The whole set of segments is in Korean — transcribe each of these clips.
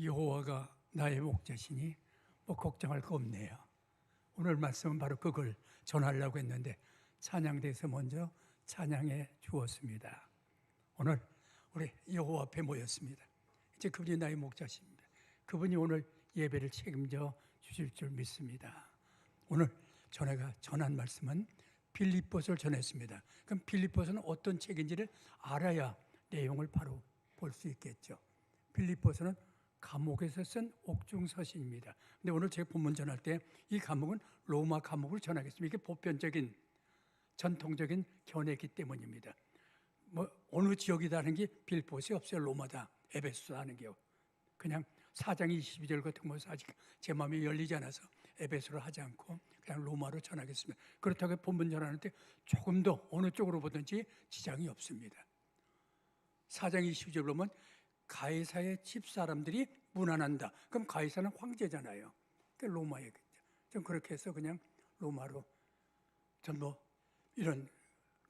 여호와가 나의 목자시니 뭐 걱정할 거 없네요. 오늘 말씀은 바로 그걸 전하려고 했는데 찬양대에서 먼저 찬양해 주었습니다. 오늘 우리 여호와 앞에 모였습니다. 이제 그분이 나의 목자십니다. 그분이 오늘 예배를 책임져 주실 줄 믿습니다. 오늘 전해가 전한 말씀은 빌립보서를 전했습니다. 그럼 빌립보서는 어떤 책인지를 알아야 내용을 바로 볼 수 있겠죠. 빌립보서는 감옥에서 쓴 옥중서신입니다. 근데 오늘 제가 본문 전할 때 이 감옥은 로마 감옥을 전하겠습니다. 이게 보편적인 전통적인 견해이기 때문입니다. 뭐 어느 지역이다는 게 빌립보서에 없어요. 로마다, 에베소다 하는 게요. 그냥 4장 22절 같은 것은 아직 제 마음이 열리지 않아서 에베소로 하지 않고 그냥 로마로 전하겠습니다. 그렇다고 본문 전하는데 조금 더 어느 쪽으로 보든지 지장이 없습니다. 4장 22절 보면 가이사의 집사람들이 문안한다. 그럼 가이사는 황제잖아요. 그러니까 로마에 좀 그렇게 해서 그냥 로마로 전 뭐 이런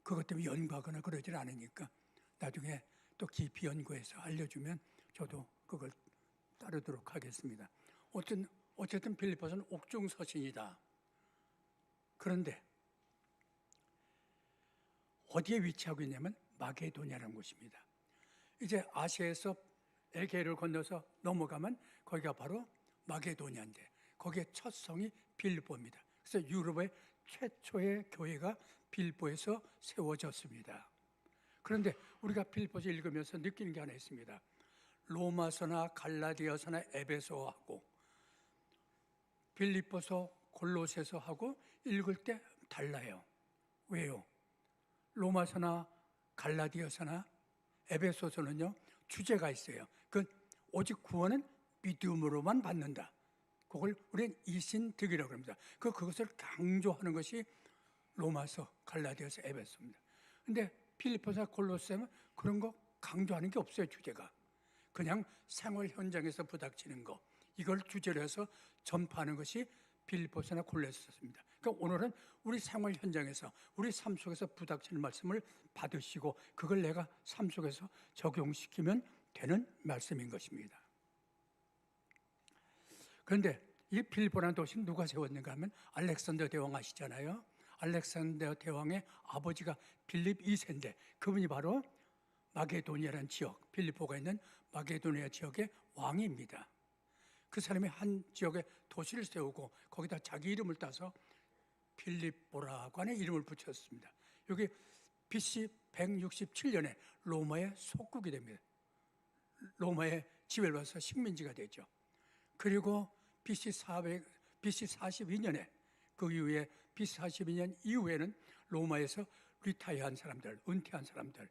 그것 때문에 연구하거나 그러질 않으니까 나중에 또 깊이 연구해서 알려주면 저도 그걸 따르도록 하겠습니다. 어쨌든 빌립보서는 옥중서신이다. 그런데 어디에 위치하고 있냐면 마게도냐라는 곳입니다. 이제 아시아에서 에게를 건너서 넘어가면 거기가 바로 마게도냐인데 거기에 첫 성이 빌립보입니다. 그래서 유럽의 최초의 교회가 빌립보에서 세워졌습니다. 그런데 우리가 빌립보서 읽으면서 느끼는 게 하나 있습니다. 로마서나 갈라디아서나 에베소하고 빌립보서 골로새서하고 읽을 때 달라요. 왜요? 로마서나 갈라디아서나 에베소서는요 주제가 있어요. 그 오직 구원은 믿음으로만 받는다. 그걸 우리는 이신득이라고 합니다. 그것을 강조하는 것이 로마서, 갈라디아서, 에베소입니다. 근데 빌립보서, 골로새는 그런 거 강조하는 게 없어요. 주제가 그냥 생활 현장에서 부닥치는 거 이걸 주제로 해서 전파하는 것이 빌립보서나 골로새서입니다. 그러니까 오늘은 우리 생활 현장에서 우리 삶 속에서 부닥치는 말씀을 받으시고 그걸 내가 삶 속에서 적용시키면 되는 말씀인 것입니다. 그런데 이 빌립보라는 도시는 누가 세웠는가 하면 알렉산더 대왕 아시잖아요. 알렉산더 대왕의 아버지가 빌립 2세인데 그분이 바로 마게도니아라는 지역, 빌립보가 있는 마게도니아 지역의 왕입니다. 그 사람이 한 지역에 도시를 세우고 거기다 자기 이름을 따서 빌립보라고 하는 이름을 붙였습니다. 여기 BC 167년에 로마의 속국이 됩니다. 로마의 지배를 받아서 식민지가 되죠. 그리고 BC 42년에 그 이후에 BC 42년 이후에는 로마에서 리타이어한 사람들, 은퇴한 사람들,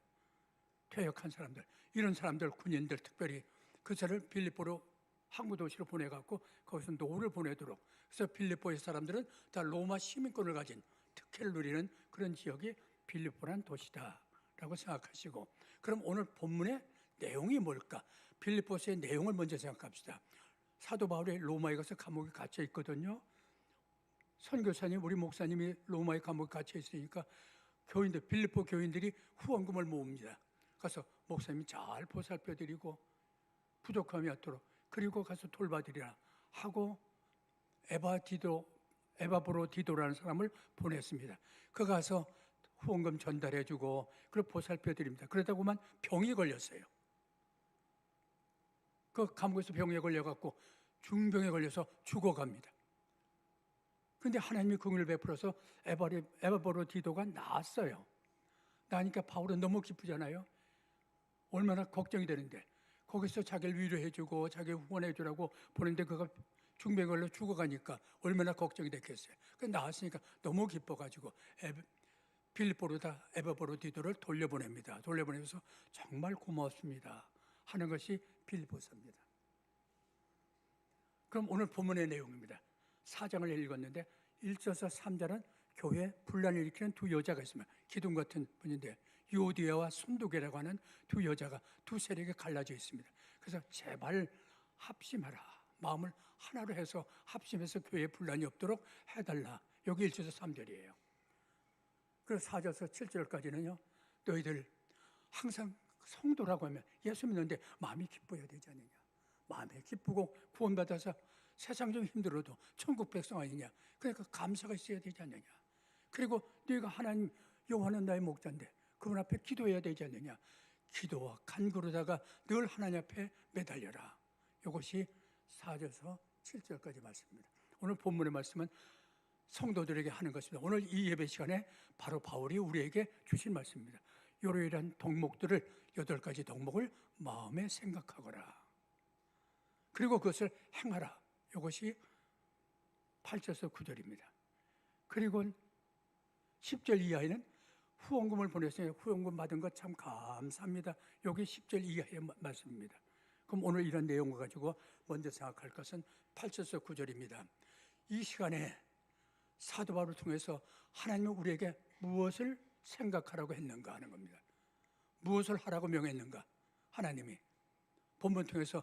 퇴역한 사람들, 이런 사람들, 군인들 특별히 그 사람을 빌립보로 항구 도시로 보내갖고 거기서 노를 보내도록. 그래서 빌립보의 사람들은 다 로마 시민권을 가진 특혜를 누리는 그런 지역이 빌립보란 도시다라고 생각하시고, 그럼 오늘 본문의 내용이 뭘까? 빌립보서의 내용을 먼저 생각합시다. 사도 바울이 로마에 가서 감옥에 갇혀 있거든요. 선교사님, 우리 목사님이 로마에 감옥에 갇혀 있으니까 교인들, 빌립보 교인들이 후원금을 모읍니다. 가서 목사님이 잘 보살펴드리고 부족함이 없도록 그리고 가서 돌봐드리라 하고 에바브로디도라는 사람을 보냈습니다. 그 가서 후원금 전달해주고 그리고 보살펴드립니다. 그러다가만 병이 걸렸어요. 그 감옥에서 병에 걸려갖고 중병에 걸려서 죽어갑니다. 그런데 하나님이 긍휼을 베풀어서 에바브로디도가 나았어요. 나니까 바울은 너무 기쁘잖아요. 얼마나 걱정이 되는데 거기서 자기를 위로해주고 자기를 후원해주라고 보는데 그가 중병에 걸려 죽어가니까 얼마나 걱정이 됐겠어요. 나왔으니까 너무 기뻐가지고 빌립보로다 에바브로디도를 돌려보냅니다. 돌려보내면서 정말 고맙습니다 하는 것이 빌립보서입니다. 그럼 오늘 본문의 내용입니다. 4장을 읽었는데 1절에서 3절은 교회 분란을 일으키는 두 여자가 있습니다. 기둥 같은 분인데 유오디아와 순두계라고 하는 두 여자가 두 세력에 갈라져 있습니다. 그래서 제발 합심하라. 마음을 하나로 해서 합심해서 교회에 분란이 없도록 해달라. 여기 1절에서 3절이에요. 그래서 4절에서 7절까지는요. 너희들 항상 성도라고 하면 예수 믿는데 마음이 기뻐야 되지 않느냐. 마음에 기쁘고 구원받아서 세상 좀 힘들어도 천국 백성 아니냐. 그러니까 감사가 있어야 되지 않느냐. 그리고 네가 하나님 여호와는 나의 목자인데 그분 앞에 기도해야 되지 않느냐. 기도와 간구로다가 늘 하나님 앞에 매달려라. 이것이 4절에서 7절까지 말씀입니다. 오늘 본문의 말씀은 성도들에게 하는 것입니다. 오늘 이 예배 시간에 바로 바울이 우리에게 주신 말씀입니다. 이러이러한 덕목들을 8가지 덕목을 마음에 생각하거라. 그리고 그것을 행하라. 이것이 8절에서 9절입니다. 그리고 10절 이하에는 후원금을 보냈어요. 후원금 받은 것 참 감사합니다. 여기 10절 이하의 말씀입니다. 그럼 오늘 이런 내용을 가지고 먼저 생각할 것은 8절에서 9절입니다. 이 시간에 사도 바울을 통해서 하나님은 우리에게 무엇을 생각하라고 했는가 하는 겁니다. 무엇을 하라고 명했는가? 하나님이 본문 통해서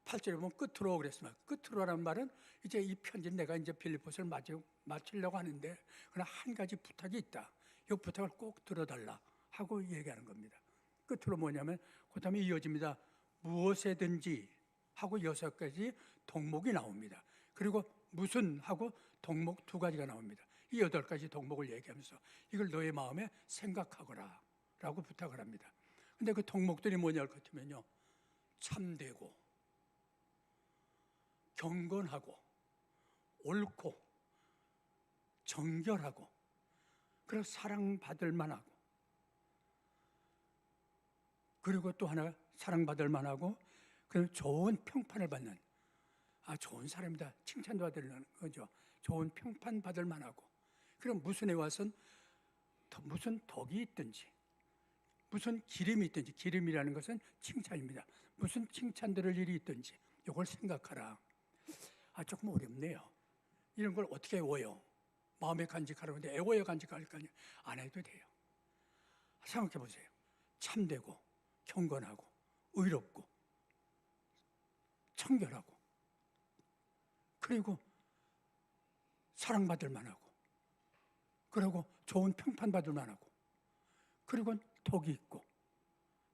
8절에 보면 끝으로 그랬습니다. 끝으로라는 말은 이제 이 편지는 내가 이제 빌립보서를 마치려고 하는데 그러나 한 가지 부탁이 있다. 이 부탁을 꼭 들어달라 하고 얘기하는 겁니다. 끝으로 뭐냐면 그 다음에 이어집니다. 무엇에든지 하고 6가지 덕목이 나옵니다. 그리고 무슨 하고 덕목 2가지가 나옵니다. 이 8가지 덕목을 얘기하면서 이걸 너의 마음에 생각하거라 라고 부탁을 합니다. 근데 그 덕목들이 뭐냐 할 것 같으면요, 참되고 경건하고 옳고 정결하고 그리고 사랑받을 만하고 그리고 또 하나 사랑받을 만하고 그리고 좋은 평판을 받는 좋은 사람이다 칭찬도 받으려는 거죠. 좋은 평판 받을 만하고 그럼 무슨에 와선 무슨 덕이 있든지 무슨 기름이 있든지 기름이라는 것은 칭찬입니다. 무슨 칭찬 들을 일이 있든지 이걸 생각하라. 조금 어렵네요. 이런 걸 어떻게 외워요? 마음에 간직하라고 하는데 애워야 간직할 거 아니에요. 안 해도 돼요. 생각해 보세요. 참되고 경건하고 의롭고 청결하고 그리고 사랑받을 만하고 그리고 좋은 평판받을 만하고 그리고 덕이 있고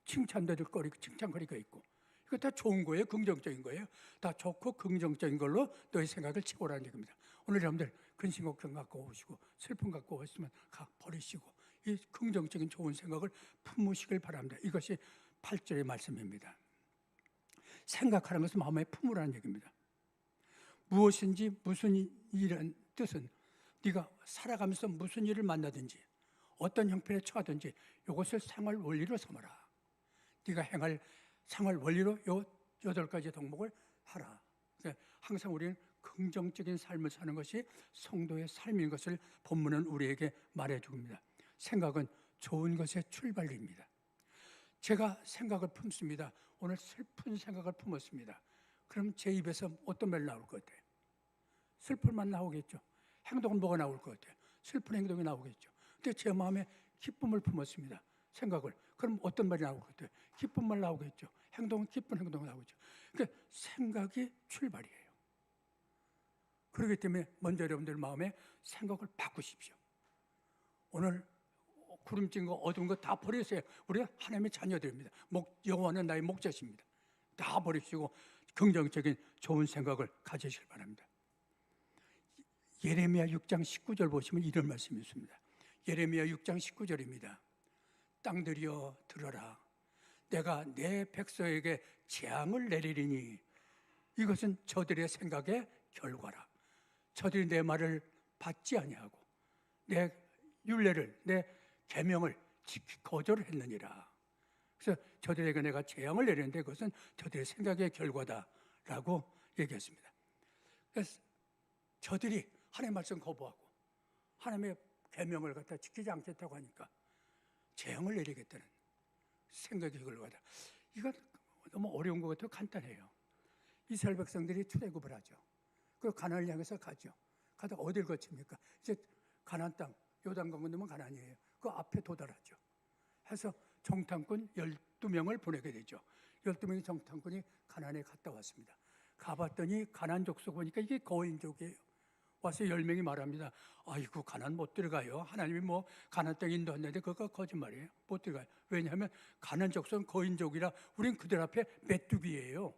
칭찬받을 거리고 칭찬거리가 있고 이거 다 좋은 거예요. 긍정적인 거예요. 다 좋고 긍정적인 걸로 너의 생각을 채우라는 얘기입니다. 오늘 여러분들 근심 걱정 갖고 오시고 슬픔 갖고 오시면 버리시고 이 긍정적인 좋은 생각을 품으시길 바랍니다. 이것이 8절의 말씀입니다. 생각하는 것은 마음에 품으라는 얘기입니다. 무엇인지 무슨 일이라는 뜻은 네가 살아가면서 무슨 일을 만나든지 어떤 형편에 처하든지 이것을 생활 원리로 삼아라. 네가 행할 생활 원리로 요 8가지 덕목을 하라. 항상 우리는 긍정적인 삶을 사는 것이 성도의 삶인 것을 본문은 우리에게 말해줍니다. 생각은 좋은 것의 출발입니다. 제가 생각을 품습니다. 오늘 슬픈 생각을 품었습니다. 그럼 제 입에서 어떤 말 나올 것 같아요? 슬픈 말 나오겠죠. 행동은 뭐가 나올 것 같아요? 슬픈 행동이 나오겠죠. 근데 제 마음에 기쁨을 품었습니다. 생각을. 그럼 어떤 말이 나올 것 같아요? 기쁜 말 나오겠죠. 행동은 기쁜 행동이 나오죠. 그러니까 생각이 출발이에요. 그렇기 때문에 먼저 여러분들 마음에 생각을 바꾸십시오. 오늘 구름진 거 어두운 거 다 버리세요. 우리가 하나님의 자녀들입니다. 여호와는 나의 목자십니다. 다 버리시고 긍정적인 좋은 생각을 가지시길 바랍니다. 예레미야 6장 19절 보시면 이런 말씀이 있습니다. 예레미야 6장 19절입니다. 땅들이여 들어라. 내가 내 백성에게 재앙을 내리리니 이것은 저들의 생각의 결과라. 저들이 내 말을 받지 아니하고 내 율례를 내 계명을 거절을 했느니라. 그래서 저들에게 내가 재앙을 내리는데 그것은 저들의 생각의 결과다라고 얘기했습니다. 그래서 저들이 하나님의 말씀 거부하고 하나님의 계명을 갖다 지키지 않겠다고 하니까 재앙을 내리겠다는 생각의 결과다. 이건 너무 어려운 것 같아요. 간단해요. 이스라엘 백성들이 출애굽을 하죠. 그리고 가나안을 향해서 가죠. 가다가 어딜 거칩니까? 이제 가나안 땅, 요단강 건너면 가나안이에요. 그 앞에 도달하죠. 해서 정탐꾼 12명을 보내게 되죠. 12명의 정탐꾼이 가나안에 갔다 왔습니다. 가봤더니 가나안 족속 보니까 이게 거인족이에요. 와서 10명이 말합니다. 아이고 가나안 못 들어가요. 하나님이 가나안 땅 인도했는데 그거 거짓말이에요. 못 들어가요. 왜냐하면 가나안 족속은 거인족이라 우린 그들 앞에 메뚜기예요.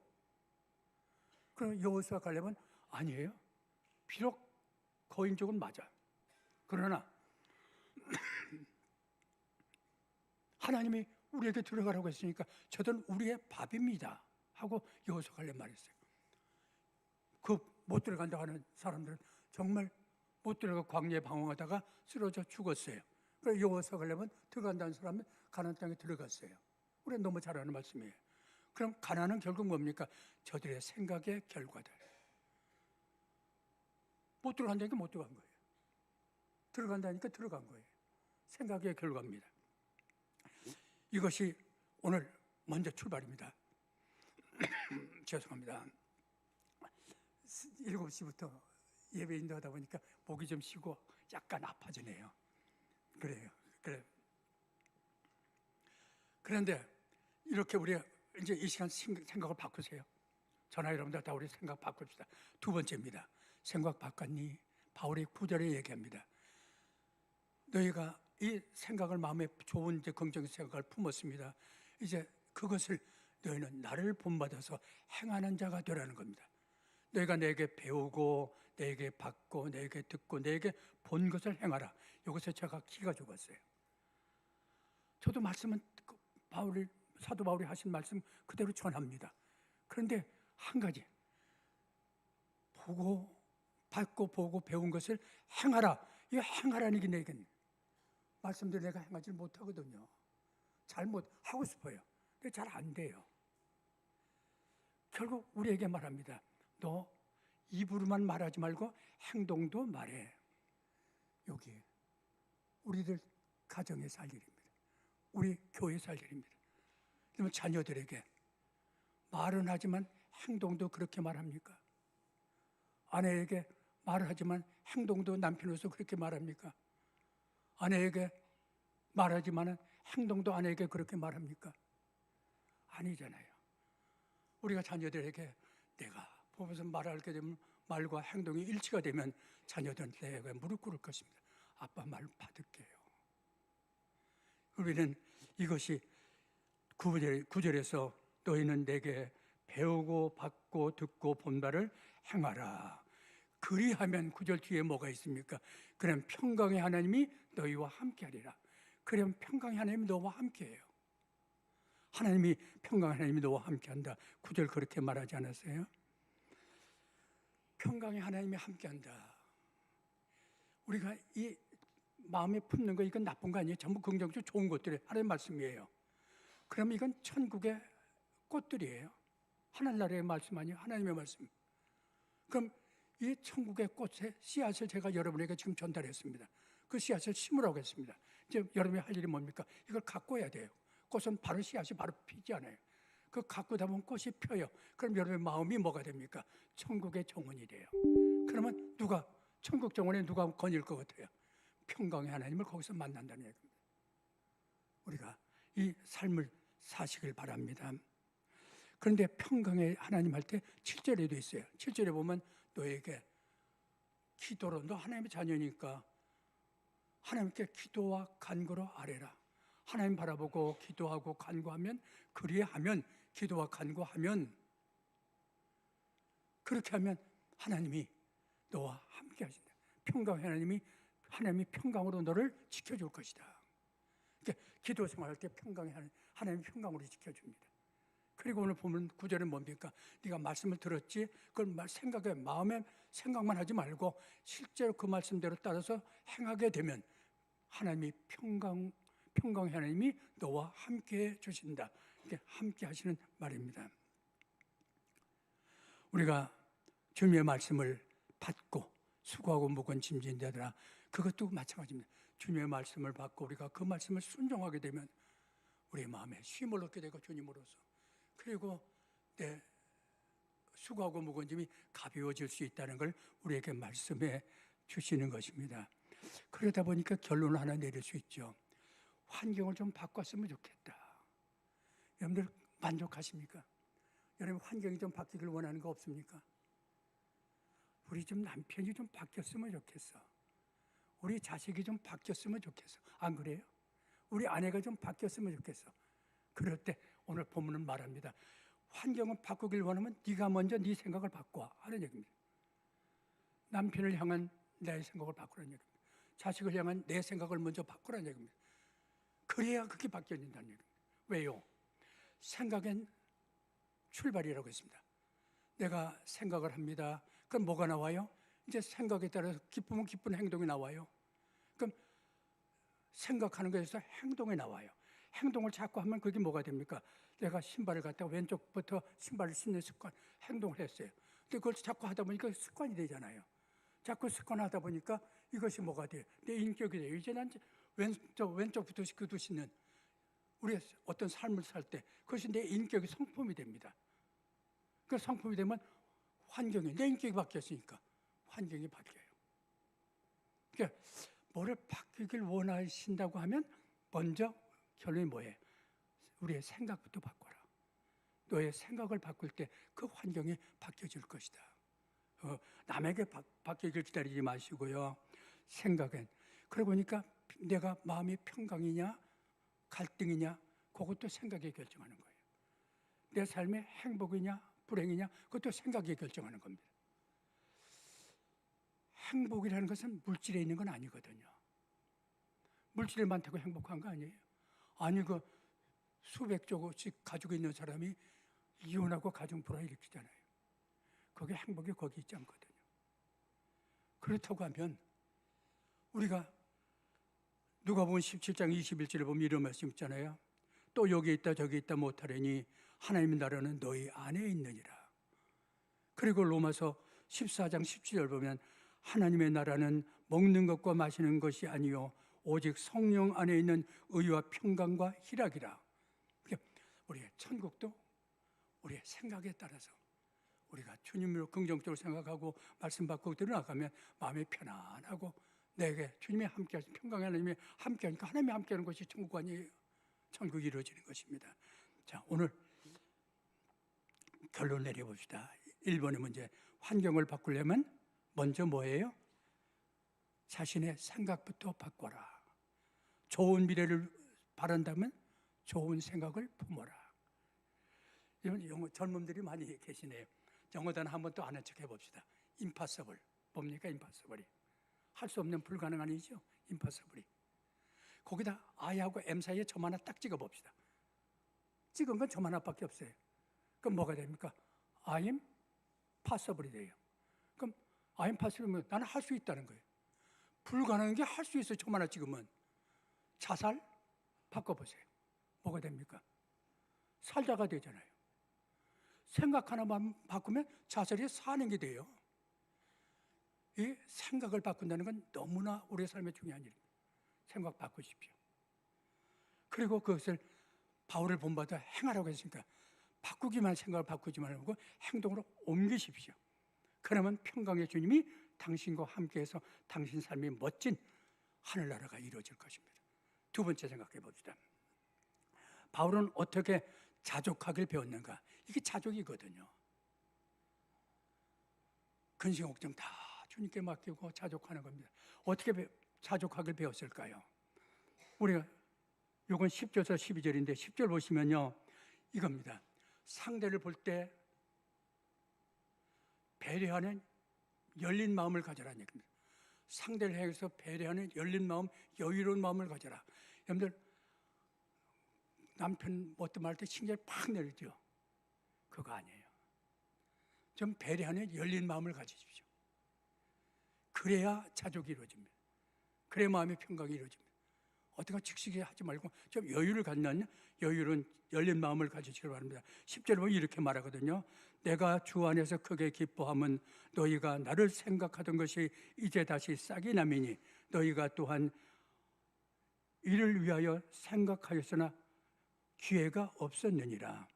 그럼 여호수아 갈렙은 아니에요. 비록 거인족은 맞아. 그러나 하나님이 우리에게 들어가라고 했으니까 저들은 우리의 밥입니다 하고 여호수아 갈렙 말했어요. 그 못 들어간다고 하는 사람들은 정말 못 들어가 광야에 방황하다가 쓰러져 죽었어요. 그래서 여호수아 갈렙은 들어간다는 사람은 가나안 땅에 들어갔어요. 우리가 너무 잘 아는 말씀이에요. 그럼 가나안은 결국 뭡니까? 저들의 생각의 결과다. 못 들어간다니까 못 들어간 거예요. 들어간다니까 들어간 거예요. 생각의 결과입니다. 이것이 오늘 먼저 출발입니다. 죄송합니다. 7시부터 예배 인도하다 보니까 목이 좀 쉬고 약간 아파지네요. 그래요. 그런데 이렇게 우리가 이제 이 시간 생각을 바꾸세요. 전화 여러분들 다 우리 생각 바꿉시다. 두 번째입니다. 생각 바꿨니? 바울이 9절에 얘기합니다. 너희가 이 생각을 마음에 좋은 이제 긍정의 생각을 품었습니다. 이제 그것을 너희는 나를 본받아서 행하는 자가 되라는 겁니다. 너희가 내게 배우고 내게 받고 내게 듣고 내게 본 것을 행하라. 이것에 제가 기가 죽었어요. 저도 말씀은 사도 바울이 하신 말씀 그대로 전합니다. 그런데 한 가지, 보고 받고 보고 배운 것을 행하라. 이 행하라는 게 내겐 말씀대로 내가 행하지 못하거든요. 잘못 하고 싶어요. 근데 잘 안 돼요. 결국 우리에게 말합니다. 너 입으로만 말하지 말고 행동도 말해. 여기 우리들 가정에 살 일입니다. 우리 교회 살 일입니다. 그러면 자녀들에게 말은 하지만 행동도 그렇게 말합니까? 아내에게 말을 하지만 행동도 남편으로서 그렇게 말합니까? 아내에게 말하지만 행동도 아내에게 그렇게 말합니까? 아니잖아요. 우리가 자녀들에게 내가 보면서 말하게 되면 말과 행동이 일치가 되면 자녀들은 내가 무릎 꿇을 것입니다. 아빠 말 받을게요. 우리는 이것이 9절에서 너희는 내게 배우고 받고 듣고 본 바를 행하라. 그리하면 9절 뒤에 뭐가 있습니까? 그럼 평강의 하나님이 너희와 함께하리라. 그럼 평강의 하나님이 너와 함께해요. 하나님이 평강의 하나님이 너와 함께한다. 9절 그렇게 말하지 않았어요? 평강의 하나님이 함께한다. 우리가 이 마음에 품는 거 이건 나쁜 거 아니에요? 전부 긍정적으로 좋은 것들이 하나님의 말씀이에요. 그럼 이건 천국의 꽃들이에요. 하늘나라의 말씀 아니에요? 하나님의 말씀. 그럼 이 천국의 꽃의 씨앗을 제가 여러분에게 지금 전달했습니다. 그 씨앗을 심으라고 했습니다. 이제 여러분이 할 일이 뭡니까? 이걸 가꿔야 돼요. 꽃은 바로 씨앗이 바로 피지 않아요. 그 가꾸다 보면 꽃이 펴요. 그럼 여러분의 마음이 뭐가 됩니까? 천국의 정원이 돼요. 그러면 천국 정원에 누가 거닐 것 같아요? 평강의 하나님을 거기서 만난다는 얘기입니다. 우리가 이 삶을 사시길 바랍니다. 그런데 평강의 하나님 할 때 7절에도 있어요. 7절에 보면 너에게 기도로, 너 하나님의 자녀니까 하나님께 기도와 간구로 아뢰라. 하나님 바라보고 기도하고 간구하면, 그리하면, 기도와 간구하면, 그렇게 하면 하나님이 너와 함께 하신다. 평강의 하나님이 평강으로 너를 지켜줄 것이다. 그러니까 기도 생활할 때 하나님이 평강으로 지켜줍니다. 그리고 오늘 보면 9절은 뭡니까? 네가 말씀을 들었지? 그걸 마음에 생각만 하지 말고 실제로 그 말씀대로 따라서 행하게 되면 하나님이 평강의 하나님이 너와 함께 주신다. 이게 함께 하시는 말입니다. 우리가 주님의 말씀을 받고 수고하고 무거운 짐진 자들아, 그것도 마찬가지입니다. 주님의 말씀을 받고 우리가 그 말씀을 순종하게 되면 우리의 마음에 쉼을 얻게 되고 주님으로서, 그리고 내 수고하고 무거운 짐이 가벼워질 수 있다는 걸 우리에게 말씀해 주시는 것입니다. 그러다 보니까 결론을 하나 내릴 수 있죠. 환경을 좀 바꿨으면 좋겠다. 여러분들 만족하십니까? 여러분 환경이 좀 바뀌길 원하는 거 없습니까? 우리 좀 남편이 좀 바뀌었으면 좋겠어. 우리 자식이 좀 바뀌었으면 좋겠어. 안 그래요? 우리 아내가 좀 바뀌었으면 좋겠어. 그럴 때 오늘 본문은 말합니다. 환경을 바꾸길 원하면 네가 먼저 네 생각을 바꿔 하는 얘기입니다. 남편을 향한 내 생각을 바꾸라는 얘기입니다. 자식을 향한 내 생각을 먼저 바꾸라는 얘기입니다. 그래야 그게 바뀌어진다는 얘기입니다. 왜요? 생각엔 출발이라고 했습니다. 내가 생각을 합니다. 그럼 뭐가 나와요? 이제 생각에 따라서 기쁘면 기쁜 행동이 나와요. 그럼 생각하는 것에서 행동이 나와요. 행동을 자꾸 하면 그게 뭐가 됩니까? 내가 신발을 갖다가 왼쪽부터 신발을 신는 습관, 행동을 했어요. 근데 그걸 자꾸 하다 보니까 습관이 되잖아요. 자꾸 습관하다 보니까 이것이 뭐가 돼요? 내 인격이 돼요. 이제 난 왼쪽부터 그도 신는 우리가 어떤 삶을 살 때 그것이 내 인격의 성품이 됩니다. 그 성품이 되면 환경이, 내 인격이 바뀌었으니까 환경이 바뀌어요. 그러니까 뭐를 바뀌길 원하신다고 하면 먼저 결론이 뭐예요? 우리의 생각부터 바꿔라. 너의 생각을 바꿀 때 그 환경이 바뀌어질 것이다. 남에게 바뀌길 기다리지 마시고요. 생각은 그러고 보니까 내가 마음이 평강이냐 갈등이냐 그것도 생각이 결정하는 거예요. 내 삶의 행복이냐 불행이냐 그것도 생각이 결정하는 겁니다. 행복이라는 것은 물질에 있는 건 아니거든요. 물질이 많다고 행복한 거 아니에요. 아니 그 수백 조씩 가지고 있는 사람이 이혼하고 가정 불화 일으키잖아요. 그게 행복이 거기 있지 않거든요. 그렇다고 하면 우리가 누가복음 17장 21절에 보면 이런 말씀 있잖아요. 또 여기 있다 저기 있다 못하려니 하나님의 나라는 너희 안에 있느니라. 그리고 로마서 14장 17절 보면 하나님의 나라는 먹는 것과 마시는 것이 아니요 오직 성령 안에 있는 의와 평강과 희락이라. 우리의 천국도 우리의 생각에 따라서 우리가 주님으로 긍정적으로 생각하고 말씀 받고 들어나가면 마음이 편안하고 내게 주님이 함께하신 평강의 하나님이 함께하니까 하나님이 함께하는 것이 천국 아니에요. 천국이 이루어지는 것입니다. 자, 오늘 결론 내려봅시다. 1번의 문제, 환경을 바꾸려면 먼저 뭐예요? 자신의 생각부터 바꿔라. 좋은 미래를 바란다면 좋은 생각을 품어라. 이런 영어 젊은들이 많이 계시네요. 영어 단어 한번 또 아는 척 해봅시다. impossible. 뭡니까 impossible이? 할 수 없는 불가능한 이죠. impossible이. 거기다 I하고 M 사이에 점 하나 딱 찍어봅시다. 찍은 건 점 하나밖에 없어요. 그럼 뭐가 됩니까? I'm possible이 돼요. 그럼 I'm possible이면 나는 할 수 있다는 거예요. 불가능한 게 할 수 있어요. 점 하나 찍으면. 자살 바꿔보세요. 뭐가 됩니까? 살자가 되잖아요. 생각 하나만 바꾸면 자살이 사는 게 돼요. 이 생각을 바꾼다는 건 너무나 우리의 삶에 중요한 일입니다. 생각 바꾸십시오. 그리고 그것을 바울을 본받아 행하라고 했으니까 바꾸기만 생각을 바꾸지 말고 행동으로 옮기십시오. 그러면 평강의 주님이 당신과 함께해서 당신 삶이 멋진 하늘나라가 이루어질 것입니다. 두 번째 생각해 봅시다. 바울은 어떻게 자족하길 배웠는가? 이게 자족이거든요. 근심 걱정 다 주님께 맡기고 자족하는 겁니다. 어떻게 자족하길 배웠을까요? 우리가 요건 10절에서 12절인데 10절 보시면요. 이겁니다. 상대를 볼 때 배려하는 열린 마음을 가져라는 얘기입니다. 상대를 향해서 배려하는 열린 마음, 여유로운 마음을 가져라. 여러분들 남편 어떤 말 할 때 칭찬을 팍 내리죠. 그거 아니에요. 좀 배려하는 열린 마음을 가지십시오. 그래야 자족이 이루어집니다. 그래야 마음의 평강이 이루어집니다. 어떻게 즉시게 하지 말고 좀 여유를 갖는 여유로운 열린 마음을 가지시기 바랍니다. 10절에 보면 이렇게 말하거든요. 내가 주 안에서 크게 기뻐함은 너희가 나를 생각하던 것이 이제 다시 싹이 나미니 너희가 또한 이를 위하여 생각하였으나 기회가 없었느니라.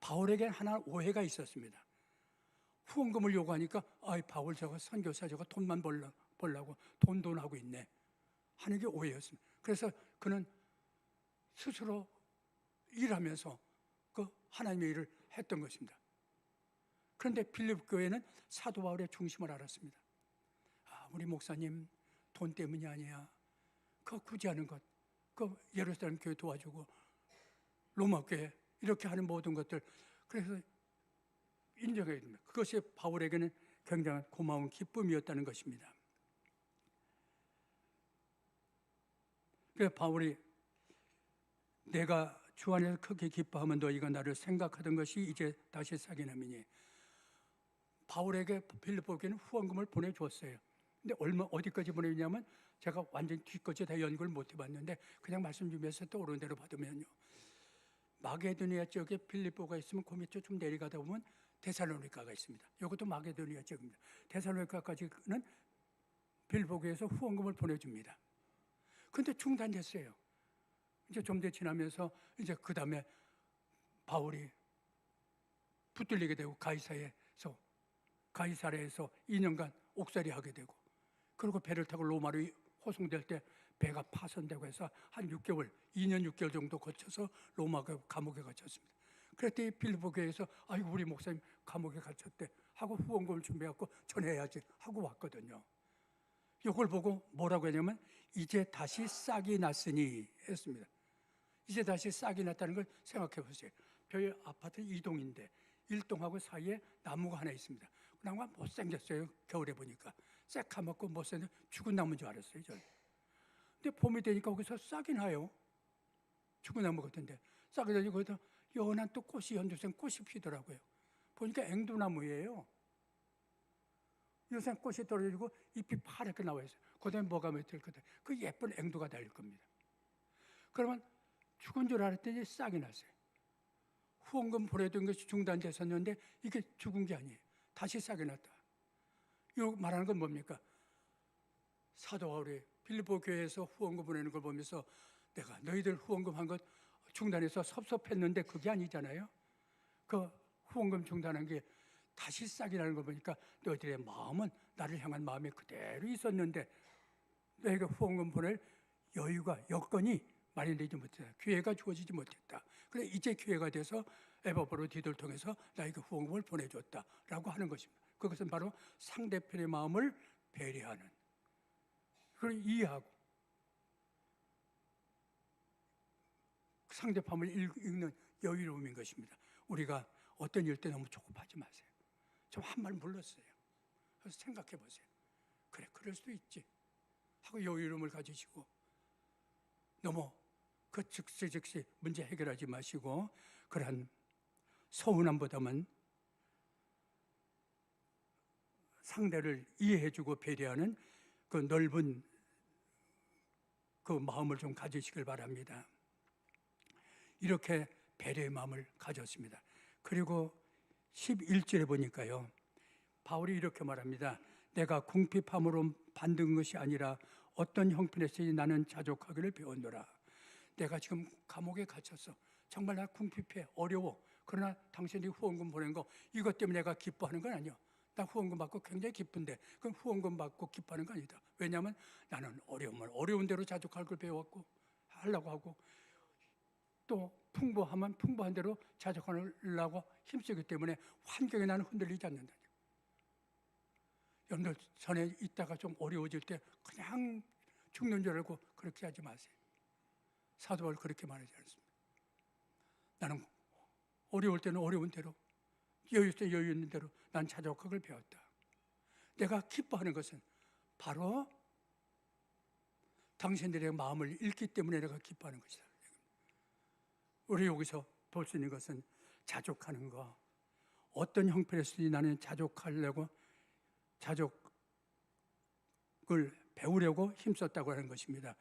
바울에게 하나 오해가 있었습니다. 후원금을 요구하니까 바울 저거 선교사 저거 돈만 벌라고 돈하고 있네 하는 게 오해였습니다. 그래서 그는 스스로 일하면서 그 하나님의 일을 했던 것입니다. 그런데 빌립 교회는 사도 바울의 중심을 알았습니다. 우리 목사님 돈 때문이 아니야. 그거 굳이 하는 것, 그 예루살렘 교회 도와주고 로마 교회 이렇게 하는 모든 것들 그래서 인정해야 됩니다. 그것이 바울에게는 굉장한 고마운 기쁨이었다는 것입니다. 그래서 바울이 내가 주 안에서 크게 기뻐하면 너희가 나를 생각하던 것이 이제 다시 사기남이니, 바울에게 빌립보에게는 후원금을 보내주었어요. 근데 어디까지 보내냐면 제가 완전히 뒤까지 다 연구를 못 해봤는데 그냥 말씀 주면서 떠오르는 대로 받으면요, 마게도니아 지역에 빌립보가 있으면 그 밑에 좀 내려가다 보면 데살로니가가 있습니다. 이것도 마게도니아 지역입니다. 데살로니가까지는 빌립보에서 후원금을 보내줍니다. 근데 중단됐어요. 이제 좀 더 지나면서 이제 그 다음에 바울이 붙들리게 되고 가이사랴에서 2년간 옥살이 하게 되고, 그리고 배를 타고 로마로 호송될 때 배가 파손되고 해서 한 6개월, 2년 6개월 정도 거쳐서 로마 감옥에 갇혔습니다. 그랬더니 빌립보 교회에서 아이고 우리 목사님 감옥에 갇혔대 하고 후원금을 준비해갖고 전해야지 하고 왔거든요. 이걸 보고 뭐라고 했냐면 이제 다시 싹이 났으니 했습니다. 이제 다시 싹이 났다는 걸 생각해 보세요. 저희 아파트 2동인데 1동하고 사이에 나무가 하나 있습니다. 그 나무가 못생겼어요. 겨울에 보니까 새카맣고 못생겨 죽은 나무인 줄 알았어요. 저는. 근데 봄이 되니까 거기서 싹이 나요. 죽은 나무 같은데 싹이 나서 거기서 연한 또 꽃이 연두색 꽃이 피더라고요. 보니까 앵두나무예요. 요새 꽃이 떨어지고 잎이 파랗게 나와 있어요. 그다음에 뭐가 맺힐 거다. 그 예쁜 앵두가 달릴 겁니다. 그러면 죽은 줄 알았더니 싹이 났어요. 후원금 보내던 것이 중단됐었는데 이게 죽은 게 아니에요. 다시 싹이 났다. 이 말하는 건 뭡니까? 사도 바울이 빌립보 교회에서 후원금 보내는 걸 보면서 내가 너희들 후원금 한 것 중단해서 섭섭했는데 그게 아니잖아요. 그 후원금 중단한 게 다시 싹이 나는 걸 보니까 너희들의 마음은 나를 향한 마음이 그대로 있었는데 너희가 후원금 보낼 여유가 여건이 마련되지 못했다. 기회가 주어지지 못했다. 그래 이제 기회가 돼서 에바브로디도를 통해서 나에게 후원금을 보내줬다라고 하는 것입니다. 그것은 바로 상대편의 마음을 배려하는, 그걸 이해하고 상대편을 읽는 여유로움인 것입니다. 우리가 어떤 일 때 너무 조급하지 마세요. 좀 한 말 물렀어요. 그래서 생각해 보세요. 그래 그럴 수도 있지 하고 여유로움을 가지시고 너무 그 즉시 문제 해결하지 마시고 그러한 서운함보다는 상대를 이해해주고 배려하는 그 넓은 그 마음을 좀 가지시길 바랍니다. 이렇게 배려의 마음을 가졌습니다. 그리고 11절에 보니까요, 바울이 이렇게 말합니다. 내가 궁핍함으로 받는 것이 아니라 어떤 형편에서든지 나는 자족하기를 배웠노라. 내가 지금 감옥에 갇혔어. 정말 나 궁핍해, 어려워. 그러나 당신이 후원금 보낸 거 이것 때문에 내가 기뻐하는 건 아니야. 나 후원금 받고 굉장히 기쁜데 그럼 후원금 받고 기뻐하는 건 아니다. 왜냐하면 나는 어려운 대로 자족할 걸 배웠고 하려고 하고 또 풍부하면 풍부한 대로 자족하려고 힘쓰기 때문에 환경에 나는 흔들리지 않는다. 여러분들 전에 있다가 좀 어려워질 때 그냥 죽는 줄 알고 그렇게 하지 마세요. 사도 바울 그렇게 말하지 않습니다. 나는 어려울 때는 어려운 대로, 여유 있을 때 여유 있는 대로 난 자족하기를 배웠다. 내가 기뻐하는 것은 바로 당신들의 마음을 읽기 때문에 내가 기뻐하는 것이다. 우리 여기서 볼 수 있는 것은 자족하는 거, 어떤 형편에서든지 나는 자족하려고 자족을 배우려고 힘썼다고 하는 것입니다.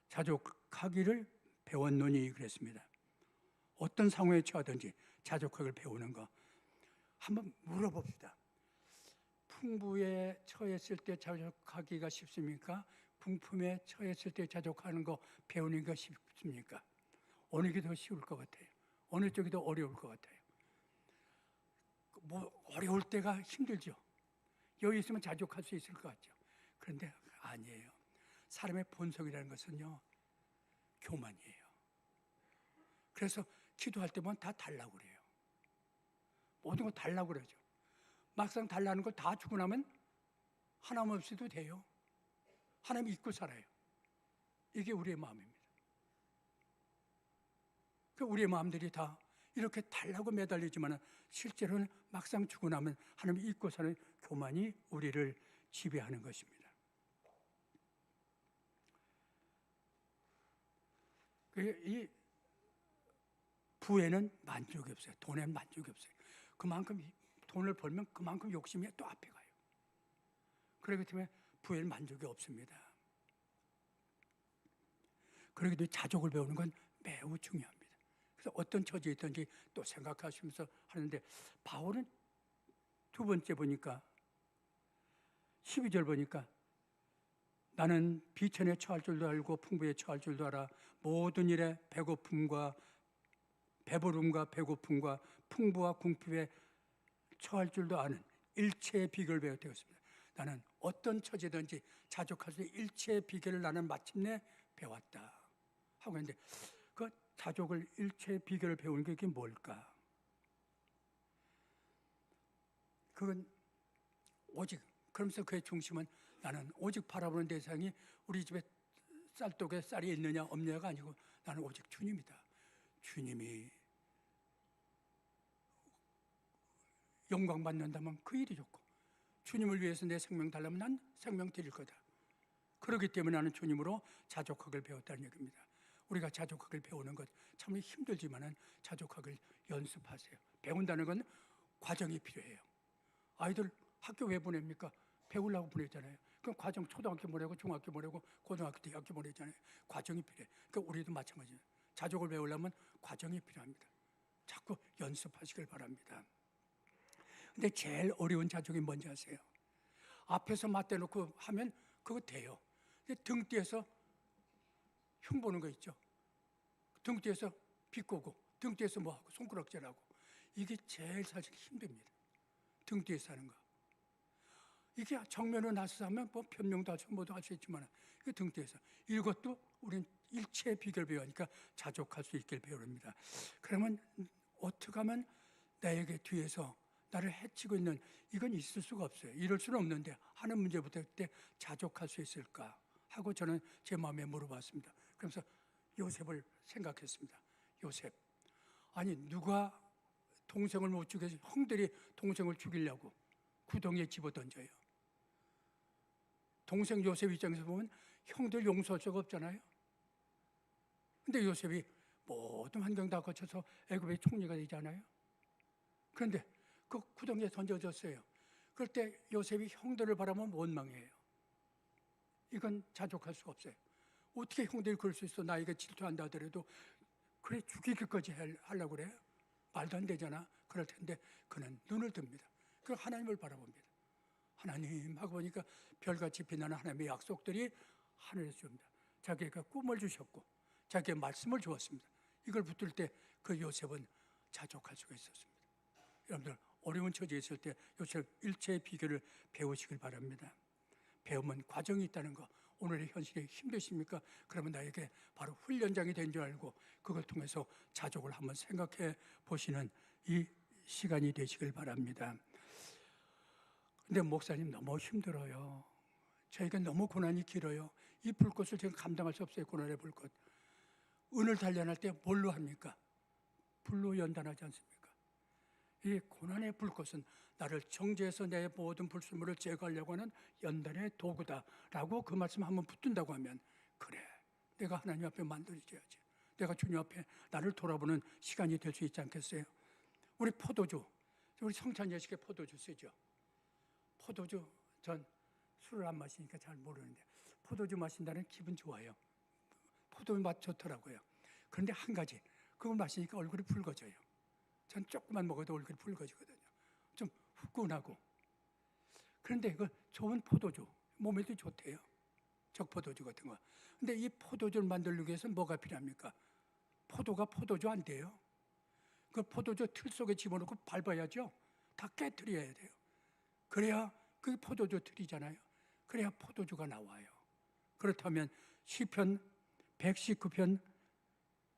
자족하기를 배웠노니 그랬습니다. 어떤 상황에 처하든지 자족하기를 배우는 거 한번 물어봅시다. 풍부에 처했을 때 자족하기가 쉽습니까? 풍품에 처했을 때 자족하는 거 배우는 게 쉽습니까? 어느 게 더 쉬울 것 같아요? 어느 쪽이 더 어려울 것 같아요? 어려울 때가 힘들죠. 여기 있으면 자족할 수 있을 것 같죠. 그런데 아니에요. 사람의 본성이라는 것은요, 교만이에요. 그래서 기도할 때 보면 다 달라고 그래요. 모든 거 달라고 그러죠. 막상 달라는 걸 다 주고 나면 하나님 없이도 돼요. 하나님 잊고 살아요. 이게 우리의 마음입니다. 우리의 마음들이 다 이렇게 달라고 매달리지만 실제로는 막상 죽고 나면 하나님이 잊고 사는 교만이 우리를 지배하는 것입니다. 이 부에는 만족이 없어요. 돈에 만족이 없어요. 그만큼 돈을 벌면 그만큼 욕심이 또 앞에 가요. 그렇기 때문에 부에는 만족이 없습니다. 그렇기 때문에 자족을 배우는 건 매우 중요합니다. 그래서 어떤 처지에 있든지 또 생각하시면서 하는데, 바울은 두 번째 보니까 12절 보니까 나는 비천에 처할 줄도 알고 풍부에 처할 줄도 알아. 모든 일에 배고픔과 배부름과 배고픔과 풍부와 궁핍에 처할 줄도 아는 일체의 비결을 배웠다고 했습니다. 나는 어떤 처지든지 자족할 수 있는 일체의 비결을 나는 마침내 배웠다 하고 있는데, 그 자족을 일체의 비결을 배우는 게 뭘까? 그건 오직, 그러면서 그의 중심은 나는 오직 바라보는 대상이 우리 집에 쌀독에 쌀이 있느냐 없느냐가 아니고 나는 오직 주님이다. 주님이 영광 받는다면 그 일이 좋고, 주님을 위해서 내 생명 달라면 난 생명 드릴 거다. 그렇기 때문에 나는 주님으로 자족학을 배웠다는 얘기입니다. 우리가 자족학을 배우는 것 참 힘들지만은 자족학을 연습하세요. 배운다는 건 과정이 필요해요. 아이들 학교 왜 보냅니까? 배우려고 보내잖아요. 그럼 과정, 초등학교 보내고 중학교 보내고 고등학교, 대학교 보내잖아요. 과정이 필요해. 그러니까 우리도 마찬가지예요. 자족을 배우려면 과정이 필요합니다. 자꾸 연습하시길 바랍니다. 근데 제일 어려운 자족이 뭔지 아세요? 앞에서 맞대놓고 하면 그거 돼요. 근데 등 뒤에서 흉 보는 거 있죠. 등 뒤에서 비꼬고 등 뒤에서 뭐하고 손가락질하고, 이게 제일 사실 힘듭니다. 등 뒤에서 하는 거. 이게 정면으로 나서서 하면 뭐 변명도 하시고 뭐도 할 수 있지만, 이게 등 뒤에서, 이것도 우리는 일체의 비결 배우니까 자족할 수 있길 배웁니다. 그러면 어떻게 하면 나에게 뒤에서 나를 해치고 있는 이건 있을 수가 없어요. 이럴 수는 없는데 하는 문제부터 그때 자족할 수 있을까 하고 저는 제 마음에 물어봤습니다. 그래서 요셉을 생각했습니다. 요셉, 아니 누가 동생을 못 죽여서 형들이 동생을 죽이려고 구덩이에 집어던져요. 동생 요셉 입장에서 보면 형들 용서할 수가 없잖아요. 근데 요셉이 모든 환경 다 거쳐서 애굽의 총리가 되잖아요. 그런데 그 구덩이에 던져졌어요. 그럴 때 요셉이 형들을 바라보면 원망해요. 이건 자족할 수가 없어요. 어떻게 형들이 그럴 수 있어? 나에게 질투한다 하더라도 그래 죽이기까지 하려고 그래요? 말도 안 되잖아. 그럴 텐데 그는 눈을 듭니다. 그 하나님을 바라봅니다. 하나님 하고 보니까 별같이 빛나는 하나님의 약속들이 하늘에서 줍니다. 자기가 꿈을 주셨고 자기의 말씀을 주었습니다. 이걸 붙들 때 그 요셉은 자족할 수가 있었습니다. 여러분들 어려운 처지에 있을 때 요셉 일체의 비결을 배우시길 바랍니다. 배우면 과정이 있다는 거, 오늘의 현실이 힘드십니까? 그러면 나에게 바로 훈련장이 된 줄 알고 그걸 통해서 자족을 한번 생각해 보시는 이 시간이 되시길 바랍니다. 근데 목사님 너무 힘들어요. 저희가 너무 고난이 길어요. 이 불꽃을 제가 감당할 수 없어요. 고난의 불꽃. 은을 단련할 때 뭘로 합니까? 불로 연단하지 않습니까? 이 고난의 불꽃은 나를 정죄해서 내 모든 불순물을 제거하려고 하는 연단의 도구다라고 그 말씀 한번 붙든다고 하면, 그래, 내가 하나님 앞에 만들어져야지. 내가 주님 앞에 나를 돌아보는 시간이 될 수 있지 않겠어요? 우리 포도주, 우리 성찬 예식에 포도주 쓰죠. 포도주, 전 술을 안 마시니까 잘 모르는데 포도주 마신다는 기분 좋아요. 포도주 맛 좋더라고요. 그런데 한 가지, 그거 마시니까 얼굴이 붉어져요. 전 조금만 먹어도 얼굴이 붉어지거든요. 좀 후끈하고. 그런데 그 좋은 포도주, 몸에도 좋대요. 적포도주 같은 거. 근데 이 포도주를 만들기 위해서 뭐가 필요합니까? 포도가 포도주 안 돼요. 그 포도주 틀 속에 집어넣고 밟아야죠. 다 깨트려야 돼요. 그래야 그게 포도주 틀이잖아요. 그래야 포도주가 나와요. 그렇다면 시편 119편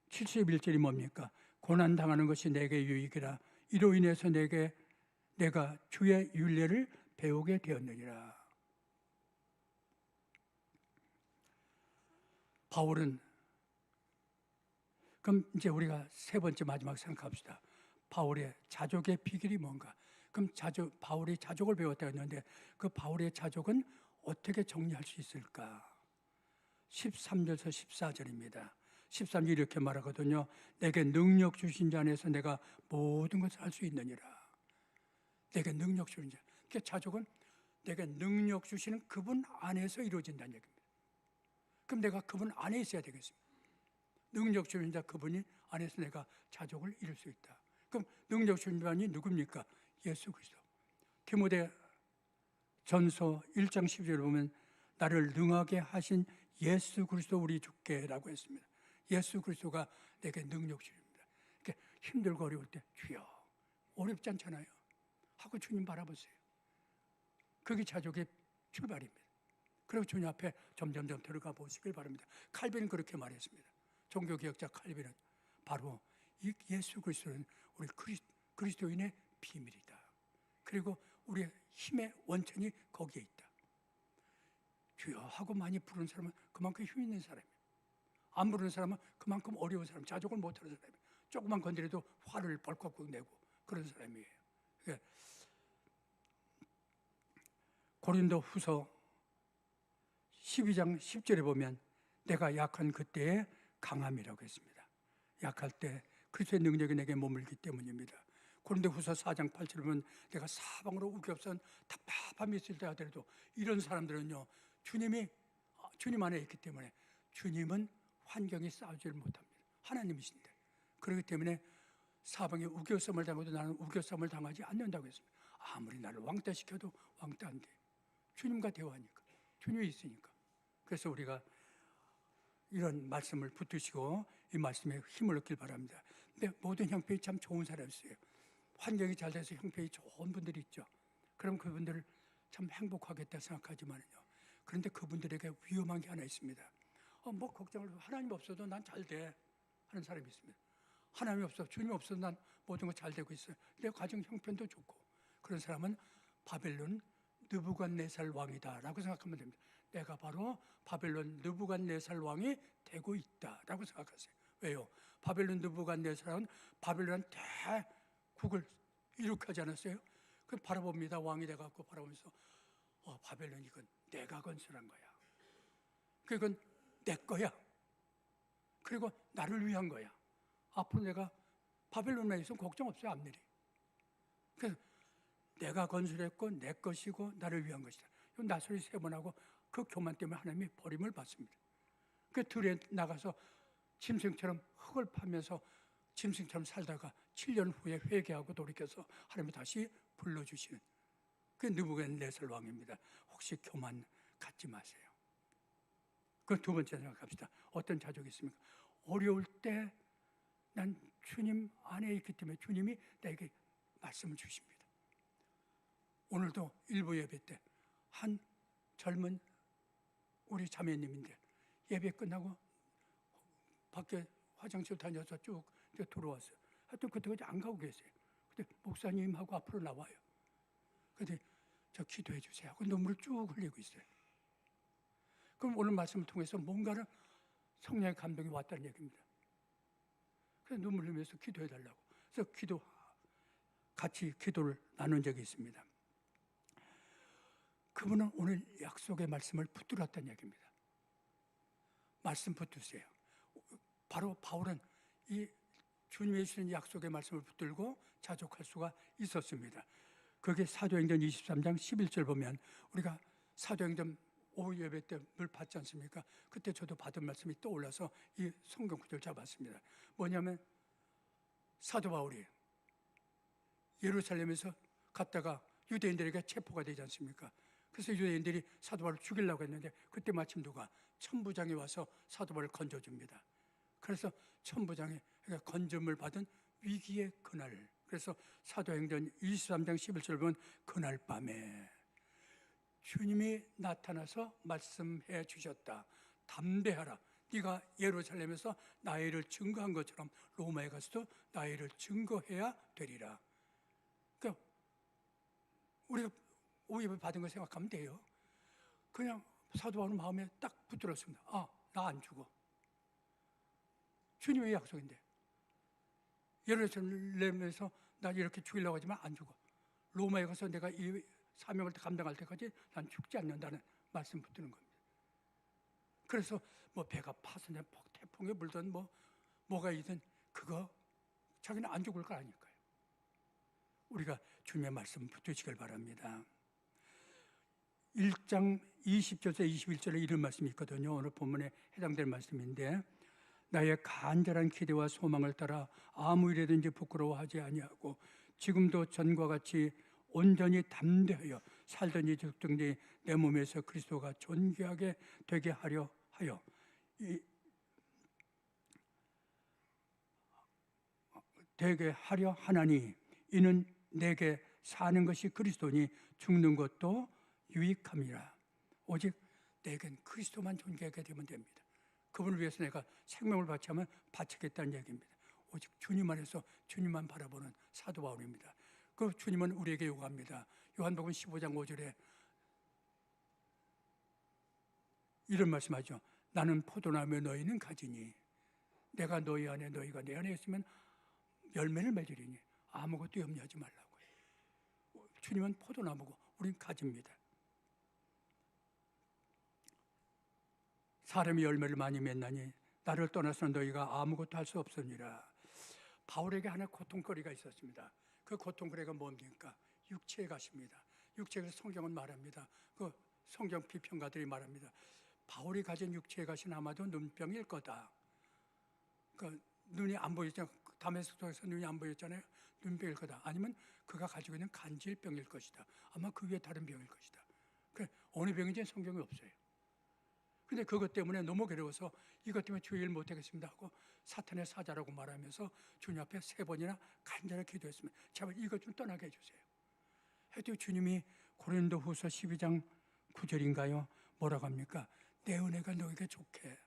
71절이 뭡니까? 고난당하는 것이 내게 유익이라. 이로 인해서 내가 주의 율례를 배우게 되었느니라. 바울은 그럼 이제 우리가 세 번째 마지막 생각합시다. 바울의 자족의 비결이 뭔가? 그럼 바울이 자족을 배웠다 했는데 그 바울의 자족은 어떻게 정리할 수 있을까? 13절에서 14절입니다. 13절 이렇게 말하거든요. 내게 능력 주신 자 안에서 내가 모든 것을 할 수 있느니라. 내게 능력 주신 자. 그러니까 자족은 내게 능력 주시는 그분 안에서 이루어진다는 얘기입니다. 그럼 내가 그분 안에 있어야 되겠습니다. 능력 주신 자 그분이 안에서 내가 자족을 이룰 수 있다. 그럼 능력 주신 자이 누굽니까? 예수 그리스도. 디모데 전서 1장 12절을 보면 나를 능하게 하신 예수 그리스도 우리 주께라고 했습니다. 예수 그리스도가 내게 능력 주십니다. 이렇게 힘들고 어려울 때 주여, 어렵지 않잖아요. 하고 주님 바라보세요. 그게 자족의 출발입니다. 그리고 주님 앞에 점점점 들어가 보시길 바랍니다. 칼빈은 그렇게 말했습니다. 종교개혁자 칼빈은 바로 이 예수 그리스도는 우리 그리스도인의 비밀이다. 그리고 우리의 힘의 원천이 거기에 있다. 주여 하고 많이 부르는 사람은 그만큼 힘 있는 사람이에요. 안 부르는 사람은 그만큼 어려운 사람, 자족을 못하는 사람이에요. 조금만 건드려도 화를 벌컥 내고 그런 사람이에요. 그러니까 고린도 후서 12장 10절에 보면 내가 약한 그때의 강함이라고 했습니다. 약할 때 그리스도의 능력이 내게 머물기 때문입니다. 고린도 후서 4장 8절에 보면 내가 사방으로 우겨선 답답함이 있을 때 하더라도 이런 사람들은요, 주님 안에 있기 때문에 주님은 환경에 싸우지를 못합니다. 하나님이신데. 그렇기 때문에 사방에 우겨섬을 당해도 나는 우겨섬을 당하지 않는다고 했습니다. 아무리 나를 왕따시켜도 왕따 안 돼. 주님과 대화하니까. 주님이 있으니까. 그래서 우리가 이런 말씀을 붙드시고 이 말씀에 힘을 얻길 바랍니다. 근데 모든 형편이 참 좋은 사람이 있어요. 환경이 잘 돼서 형편이 좋은 분들이 있죠. 그럼 그분들을 참 행복하겠다 생각하지만요. 그런데 그분들에게 위험한 게 하나 있습니다. 뭐 걱정을 하나님 없어도 난 잘 돼 하는 사람이 있습니다. 하나님이 없어, 주님 없어도 난 모든 거 잘 되고 있어요. 내 가정 형편도 좋고. 그런 사람은 바벨론 느부갓네살 왕이다라고 생각하면 됩니다. 내가 바로 바벨론 느부갓네살 왕이 되고 있다라고 생각하세요. 왜요? 바벨론 느부갓네살은 바벨론 대국을 이룩하지 않았어요? 그 바라봅니다. 왕이 돼갖고 바라보면서 바벨론 이건 내가 건설한 거야. 그건 내 거야. 그리고 나를 위한 거야. 앞으로 내가 바벨론에 있으면 걱정 없어요. 앞일이. 그래서 내가 건설했고 내 것이고 나를 위한 것이다. 이 나소리 세 번 하고 그 교만 때문에 하나님이 버림을 받습니다. 그 들에 나가서 짐승처럼 흙을 파면서 짐승처럼 살다가 7년 후에 회개하고 돌이켜서 하나님이 다시 불러주시는 그 느부갓네살 왕입니다. 혹시 교만 갖지 마세요. 그 두 번째 생각합시다. 어떤 자족이 있습니까? 어려울 때 난 주님 안에 있기 때문에 주님이 나에게 말씀을 주십니다. 오늘도 일부 예배 때 한 젊은 우리 자매님인데 예배 끝나고 밖에 화장실 다녀서 쭉 들어왔어요. 하여튼 그때까지 안 가고 계세요. 근데 목사님하고 앞으로 나와요. 근데 저 기도해 주세요 하고 눈물을 쭉 흘리고 있어요. 그럼 오늘 말씀을 통해서 뭔가를 성령의 감동이 왔다는 얘기입니다. 그래서 눈물 흘리면서 기도해 달라고. 그래서 같이 기도를 나눈 적이 있습니다. 그분은 오늘 약속의 말씀을 붙들었다는 얘기입니다. 말씀 붙드세요. 바로 바울은 이 주님이 주신 약속의 말씀을 붙들고 자족할 수가 있었습니다. 그게 사도행전 23장 11절 보면 우리가 사도행전 오후 예배 때 늘 받지 않습니까? 그때 저도 받은 말씀이 떠올라서 이 성경 구절 잡았습니다. 뭐냐면 사도 바울이 예루살렘에서 갔다가 유대인들에게 체포가 되지 않습니까? 그래서 유대인들이 사도 바울을 죽이려고 했는데 그때 마침 누가 천부장이 와서 사도 바울을 건져줍니다. 그래서 천부장이 건짐을 받은 위기의 그날, 그래서 사도행전 23장 11절 보면 그날 밤에 주님이 나타나서 말씀해 주셨다. 담대하라. 네가 예루살렘에서 나의 일을 증거한 것처럼 로마에 가서도 나의 일을 증거해야 되리라. 그러니까 우리가 오입을 받은 거 생각하면 돼요. 그냥 사도 바울 마음에 딱 붙들었습니다. 나 안 죽어. 주님의 약속인데. 예루살렘에서 나 이렇게 죽이려고 하지만 안 죽어. 로마에 가서 내가 이 사명을 감당할 때까지 난 죽지 않는다는 말씀 붙드는 겁니다. 그래서 뭐 배가 파손된 태풍에 불던 뭐가 있든 그거 자기는 안 죽을 거 아닐까요? 우리가 주님의 말씀 붙드시길 바랍니다. 1장 20절에서 21절에 이런 말씀이 있거든요. 오늘 본문에 해당될 말씀인데, 나의 간절한 기대와 소망을 따라 아무 일에든지 부끄러워하지 아니하고 지금도 전과 같이 온전히 담대하여 살든지 죽든지 내 몸에서 그리스도가 존귀하게 되게 하려 하여 되게 하려 하나니, 이는 내게 사는 것이 그리스도니 죽는 것도 유익함이라. 오직 내겐 그리스도만 존귀하게 되면 됩니다. 그분을 위해서 내가 생명을 바치면 바치겠다는 얘기입니다. 오직 주님 안에서 주님만 바라보는 사도 바울입니다. 그 주님은 우리에게 요구합니다. 요한복음 15장 5절에 이런 말씀하죠. 나는 포도나무에 너희는 가지니 내가 너희 안에 너희가 내 안에 있으면 열매를 맺으리니 아무것도 염려하지 말라고요. 주님은 포도나무고 우린 가지입니다. 사람이 열매를 많이 맺나니 나를 떠나서 너희가 아무것도 할 수 없으니라. 바울에게 하나 고통거리가 있었습니다. 그 고통거리가 뭡니까? 육체의 가십니다. 육체의 성경은 말합니다. 그 성경 비평가들이 말합니다. 바울이 가진 육체의 가시는 아마도 눈병일 거다. 그 눈이 안 보였잖아요. 다메섹도에서 눈이 안 보였잖아요. 눈병일 거다. 아니면 그가 가지고 있는 간질병일 것이다. 아마 그 위에 다른 병일 것이다. 그 어느 병인지는 성경이 없어요. 근데 그것 때문에 너무 괴로워서 이것 때문에 주일 못하겠습니다 하고 사탄의 사자라고 말하면서 주님 앞에 3번이나 간절히 기도했습니다. 제발 이것 좀 떠나게 해주세요. 해도 주님이 고린도후서 12장 9절인가요? 뭐라고 합니까? 내 은혜가 너에게 좋게.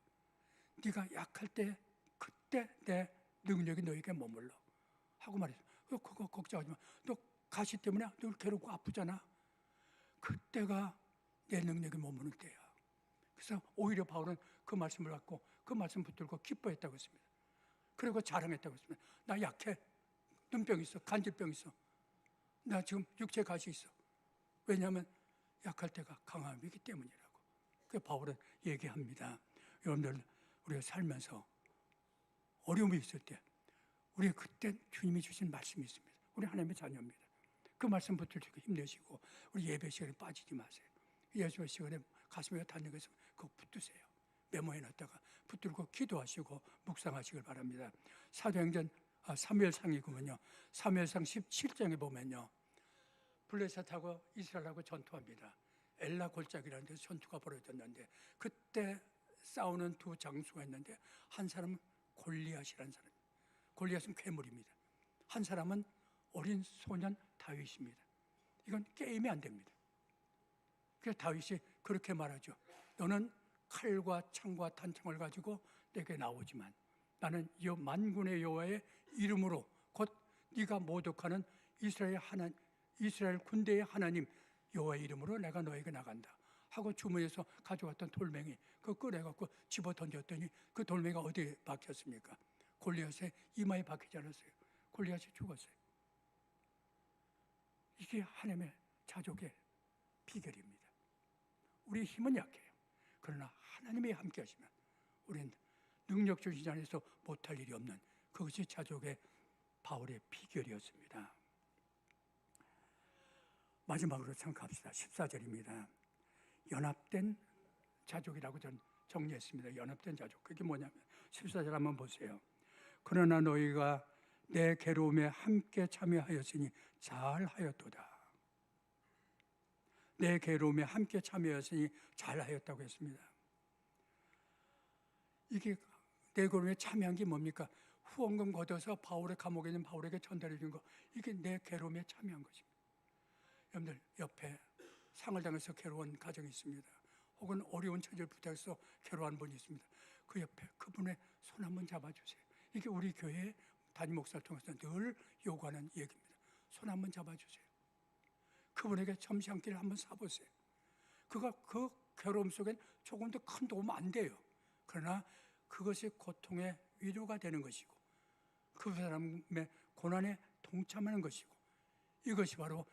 네가 약할 때 그때 내 능력이 너에게 머물러 하고 말했어요. 그거 걱정하지 마. 너 가시 때문에 늘 괴롭고 아프잖아. 그때가 내 능력이 머무는 때야. 그래서 오히려 바울은 그 말씀을 갖고 그 말씀 붙들고 기뻐했다고 했습니다. 그리고 자랑했다고 했습니다. 나 약해. 눈병 있어. 간질병 있어. 나 지금 육체 가시 있어. 왜냐하면 약할 때가 강함이기 때문이라고. 그 바울은 얘기합니다. 여러분들 우리가 살면서 어려움이 있을 때 우리 그때 주님이 주신 말씀이 있습니다. 우리 하나님의 자녀입니다. 그 말씀 붙들고 힘내시고 우리 예배 시간에 빠지지 마세요. 예배 시간에 가슴에 닿는 것을 그거 붙드세요. 메모해 놨다가 붙들고 기도하시고 묵상하시길 바랍니다. 사도행전 사무엘상이군요. 사무엘상 17장에 보면요. 블레셋하고 이스라엘하고 전투합니다. 엘라 골짜기라는 데서 전투가 벌어졌는데 그때 싸우는 두 장수가 있는데 한 사람은 골리앗이라는 사람. 골리앗은 괴물입니다. 한 사람은 어린 소년 다윗입니다. 이건 게임이 안 됩니다. 그래서 다윗이 그렇게 말하죠. 너는 칼과 창과 탄창을 가지고 내게 나오지만 나는 만군의 여호와의 이름으로 곧 네가 모독하는 이스라엘 군대의 하나님 여호와의 이름으로 내가 너에게 나간다 하고 주머니에서 가져왔던 돌멩이 그거 꺼내갖고 집어 던졌더니 그 돌멩이가 어디에 박혔습니까? 골리앗의 이마에 박히지 않았어요. 골리앗이 죽었어요. 이게 하나님의 자족의 비결입니다. 우리 힘은 약해요. 그러나 하나님이 함께 하시면 우리는 능력 주신 안에서 못할 일이 없는 그것이 자족의 바울의 비결이었습니다. 마지막으로 생각합시다. 14절입니다. 연합된 자족이라고 전 정리했습니다. 연합된 자족. 그게 뭐냐면 14절 한번 보세요. 그러나 너희가 내 괴로움에 함께 참여하였으니 잘하였도다. 내 괴로움에 함께 참여하였으니 잘하였다고 했습니다. 이게 내 괴로움에 참여한 게 뭡니까? 후원금 걷어서 바울의 감옥에 있는 바울에게 전달해 준 거. 이게 내 괴로움에 참여한 것입니다. 여러분들 옆에 상을 당해서 괴로운 가정이 있습니다. 혹은 어려운 처지를 부탁해서 괴로운 분이 있습니다. 그 옆에 그분의 손 한번 잡아주세요. 이게 우리 교회 담임 목사를 통해서 늘 요구하는 얘기입니다. 손 한번 잡아주세요. 그분에게 점심 한 끼를 한번 사보세요. 그가 그 괴로움 속엔 조금 더 큰 도움 안 돼요. 그러나 그것이 고통의 위로가 되는 것이고 그 사람의 고난에 동참하는 것이고 이것이 바로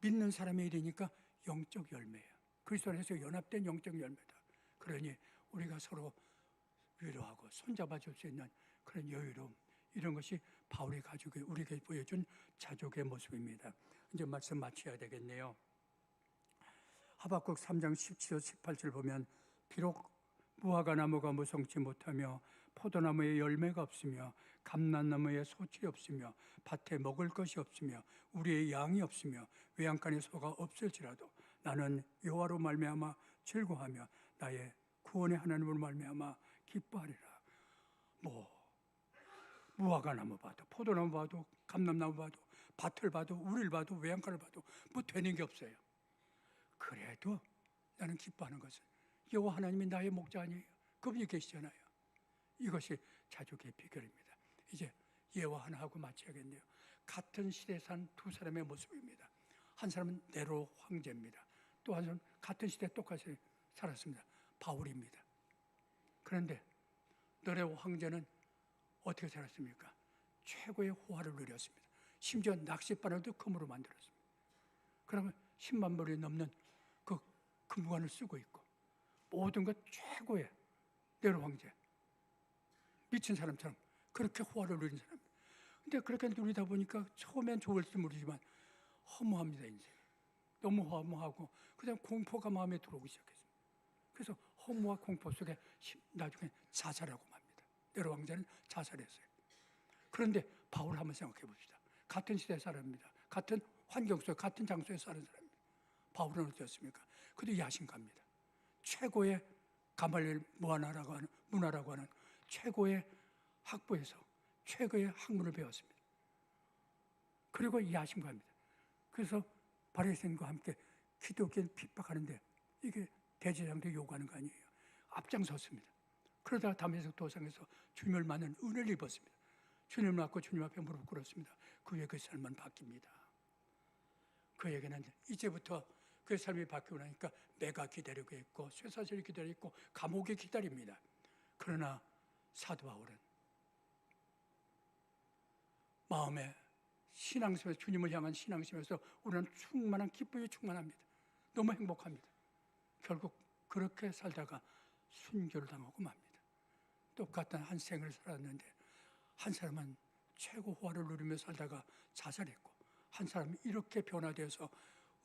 믿는 사람의 일이니까 영적 열매예요. 그리스도 안에서 연합된 영적 열매다. 그러니 우리가 서로 위로하고 손잡아 줄 수 있는 그런 여유로움, 이런 것이 바울이 가지고 우리에게 보여준 자족의 모습입니다. 이제 말씀 마쳐야 되겠네요. 하박국 3장 17절 18절 보면 비록 무화과 나무가 무성치 못하며 포도나무에 열매가 없으며 감람나무에 소출이 없으며 밭에 먹을 것이 없으며 우리의 양이 없으며 외양간에 소가 없을지라도 나는 여호와로 말미암아 즐거워하며 나의 구원의 하나님으로 말미암아 기뻐하리라. 무화과 나무 봐도 포도나무 봐도 감람나무 봐도 밭을 봐도 우리를 봐도 외양간을 봐도 되는 게 없어요. 그래도 나는 기뻐하는 것은 여호와 하나님이 나의 목자 아니에요. 그분이 계시잖아요. 이것이 자족의 비결입니다. 이제 예와 하나하고 마쳐야겠네요. 같은 시대에 산 두 사람의 모습입니다. 한 사람은 네로 황제입니다. 또 한 사람은 같은 시대에 똑같이 살았습니다. 바울입니다. 그런데 네로 황제는 어떻게 살았습니까? 최고의 호화를 누렸습니다. 심지어 낚싯바늘도 금으로 만들었습니다. 그러면 10만 벌이 넘는 그 금관을 쓰고 있고 모든 것 최고의 네로 황제, 미친 사람처럼 그렇게 호화를 누린 사람입니다. 근데 그렇게 누리다 보니까 처음엔 좋을지 모르지만 허무합니다. 인생 너무 허무하고 그다음 공포가 마음에 들어오기 시작했습니다. 그래서 허무와 공포 속에 나중에 자살하고 맙니다. 네로 황제는 자살했어요. 그런데 바울 한번 생각해 봅시다. 같은 시대 사람입니다. 같은 환경 속 같은 장소에 사는 사람입니다. 바울은 어떻습니까? 그도 야심갑니다. 최고의 가말리엘 문화라고 하는 최고의 학부에서 최고의 학문을 배웠습니다. 그리고 야심갑니다. 그래서 바리새인과 함께 기독교인 핍박하는데 이게 대제사장도 요구하는 거 아니에요. 앞장섰습니다. 그러다가 다메섹 도상에서 주님을 만난 은혜를 입었습니다. 주님을 맞고 주님 앞에 무릎 꿇었습니다. 그 후에 그 삶은 바뀝니다. 그에게는 이제부터 그 삶이 바뀌고 나니까 매가 기다리고 있고 쇠사슬이 기다리고 있고 감옥이 기다립니다. 그러나 사도 바울은 마음에 신앙심에서 주님을 향한 신앙심에서 우리는 충만한 기쁨이 충만합니다. 너무 행복합니다. 결국 그렇게 살다가 순교를 당하고 맙니다. 똑같은 한 생을 살았는데 한 사람은 최고 호화를 누리며 살다가 자살했고 한 사람은 이렇게 변화되어서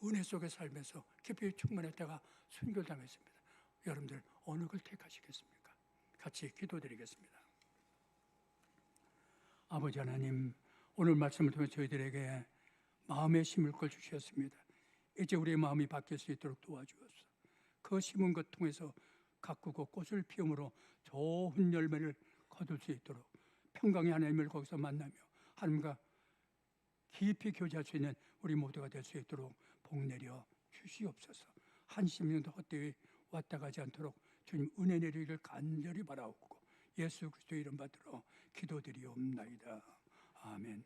은혜 속에 살면서 기쁨이 충만했다가 순교를 당했습니다. 여러분들 어느 걸 택하시겠습니까? 같이 기도드리겠습니다. 아버지 하나님, 오늘 말씀을 통해 저희들에게 마음의 심을 걸 주셨습니다. 이제 우리의 마음이 바뀔 수 있도록 도와주옵소서. 그 심은 것 통해서 가꾸고 꽃을 피움으로 좋은 열매를 거둘 수 있도록 평강의 하나님을 거기서 만나며 하나님과 깊이 교제할 수 있는 우리 모두가 될 수 있도록 복 내려 주시옵소서. 한 심령도 헛되이 왔다 가지 않도록 주님 은혜 내리기를 간절히 바라옵고 예수 그리스도의 이름 받들어 기도드리옵나이다. 아멘.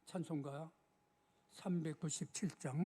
찬송가 397장